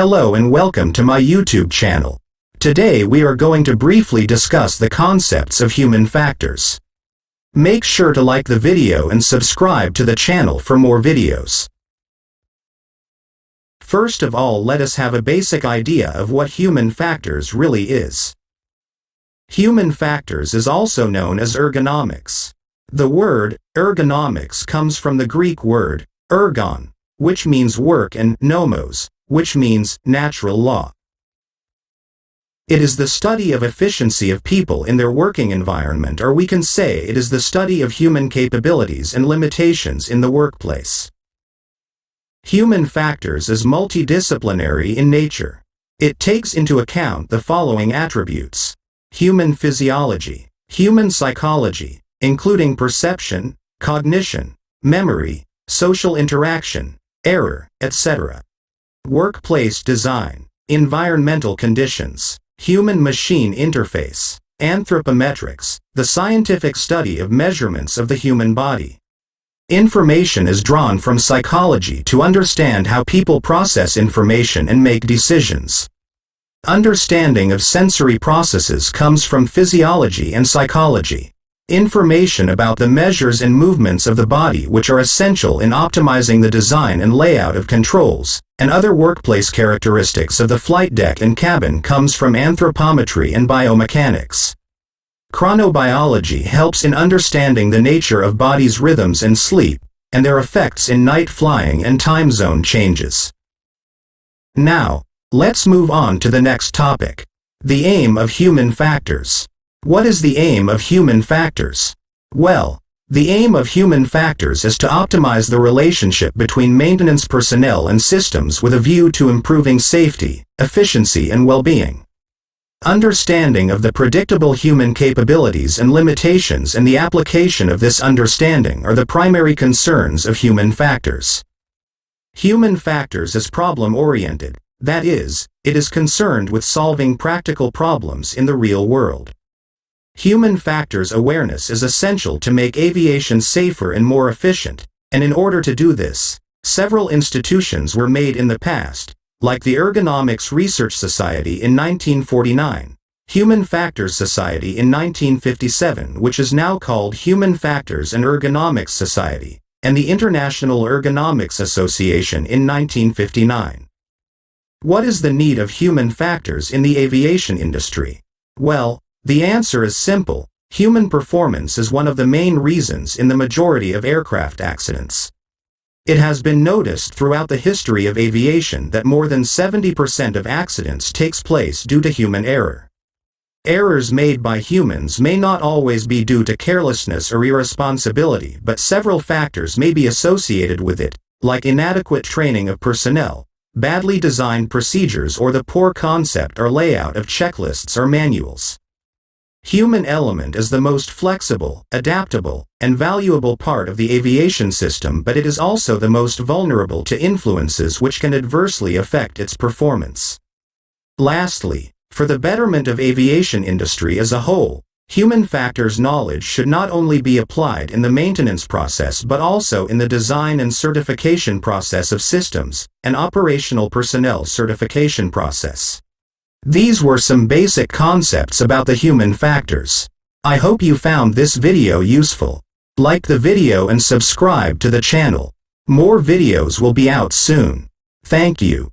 Hello and welcome to my YouTube channel. Today we are going to briefly discuss the concepts of human factors. Make sure to like the video and subscribe to the channel for more videos. First of all, let us have a basic idea of what human factors really is. Human factors is also known as ergonomics. The word ergonomics comes from the Greek word ergon, which means work, and nomos, which means natural law. It is the study of efficiency of people in their working environment, or we can say it is the study of human capabilities and limitations in the workplace. Human factors is multidisciplinary in nature. It takes into account the following attributes: human physiology, human psychology, including perception, cognition, memory, social interaction, error, etc. Workplace design, environmental conditions, human-machine interface, anthropometrics, the scientific study of measurements of the human body. Information is drawn from psychology to understand how people process information and make decisions. Understanding of sensory processes comes from physiology and psychology. Information about the measures and movements of the body which are essential in optimizing the design and layout of controls, and other workplace characteristics of the flight deck and cabin comes from anthropometry and biomechanics. Chronobiology helps in understanding the nature of body's rhythms and sleep, and their effects in night flying and time zone changes. Now, let's move on to the next topic: the aim of human factors. What is the aim of human factors? Well, the aim of human factors is to optimize the relationship between maintenance personnel and systems with a view to improving safety, efficiency, and well-being. Understanding of the predictable human capabilities and limitations and the application of this understanding are the primary concerns of human factors. Human factors is problem-oriented, that is, it is concerned with solving practical problems in the real world. Human factors awareness is essential to make aviation safer and more efficient, and in order to do this, several institutions were made in the past, like the Ergonomics Research Society in 1949, Human Factors Society in 1957, which is now called Human Factors and Ergonomics Society, and the International Ergonomics Association in 1959. What is the need of human factors in the aviation industry? Well, the answer is simple: human performance is one of the main reasons in the majority of aircraft accidents. It has been noticed throughout the history of aviation that more than 70% of accidents takes place due to human error. Errors made by humans may not always be due to carelessness or irresponsibility, but several factors may be associated with it, like inadequate training of personnel, badly designed procedures, or the poor concept or layout of checklists or manuals. Human element is the most flexible, adaptable, and valuable part of the aviation system, but it is also the most vulnerable to influences which can adversely affect its performance. Lastly, for the betterment of aviation industry as a whole, human factors knowledge should not only be applied in the maintenance process but also in the design and certification process of systems, and operational personnel certification process. These were some basic concepts about the human factors. I hope you found this video useful. Like the video and subscribe to the channel. More videos will be out soon. Thank you.